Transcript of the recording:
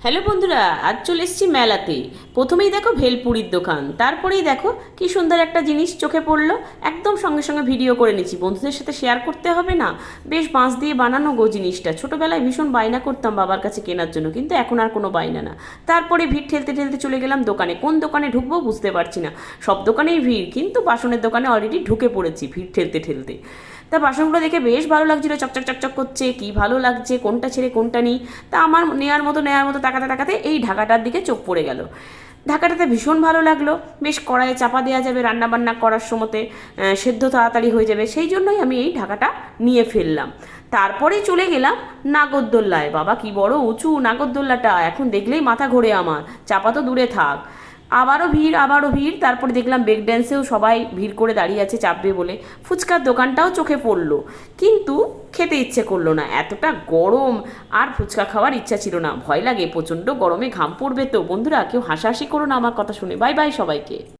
Hello বন্ধুরা, আজ চলে এসেছি মেলাতে। প্রথমেই দেখো ভেলপুরির দোকান, তারপরেই দেখো কি সুন্দর একটা জিনিস চোখে পড়লো। একদম সঙ্গে সঙ্গে ভিডিও করে নিচ্ছি, বন্ধুদের সাথে শেয়ার করতে হবে না। বেশ বাঁশ দিয়ে বানানো গো জিনিসটা। ছোটোবেলায় ভীষণ বায়না করতাম বাবার কাছে কেনার জন্য, কিন্তু এখন আর কোনো বায়না না। তারপরে ভিড় ঠেলতে ঠেলতে চলে গেলাম দোকানে। কোন দোকানে ঢুকবো বুঝতে পারছি না, সব দোকানেই ভিড়, কিন্তু বাসনের দোকানে অলরেডি ঢুকে পড়েছি ভিড় ঠেলতে ঠেলতে। তা বাসনগুলো দেখে বেশ ভালো লাগছিলো, চকচক চকচক করছে, কি ভালো লাগছে, কোনটা ছেড়ে কোনটা নিই। তা আমার নেওয়ার মতো তাকাতে তাকাতে এই ঢাকাটার দিকে চোখ পড়ে গেল। ঢাকাটাতে ভীষণ ভালো লাগলো। বেশ কড়াইয়ে চাপা দেওয়া যাবে, রান্না বান্না করার সময়তে সেদ্ধ তাড়াতাড়ি হয়ে যাবে, সেই জন্যই আমি এই ঢাকাটা নিয়ে ফেললাম। তারপরেই চলে গেলাম নাগরদোল্লায়। বাবা কি বড় উঁচু নাগরদোল্লাটা, এখন দেখলেই মাথা ঘোরে আমার, চাপা তো দূরে থাক। আবারও ভিড়। তারপরে দেখলাম ব্রেক ড্যান্সেও সবাই ভিড় করে দাঁড়িয়ে আছে চাপবে বলে। ফুচকার দোকানটাও চোখে পড়লো, কিন্তু খেতে ইচ্ছে করলো না, এতটা গরম। আর ফুচকা খাওয়ার ইচ্ছা ছিল না, ভয় লাগে প্রচণ্ড গরমে ঘাম পড়বে তো। বন্ধুরা কেউ হাসাহাসি করো না আমার কথা শুনে। বাই বাই সবাইকে।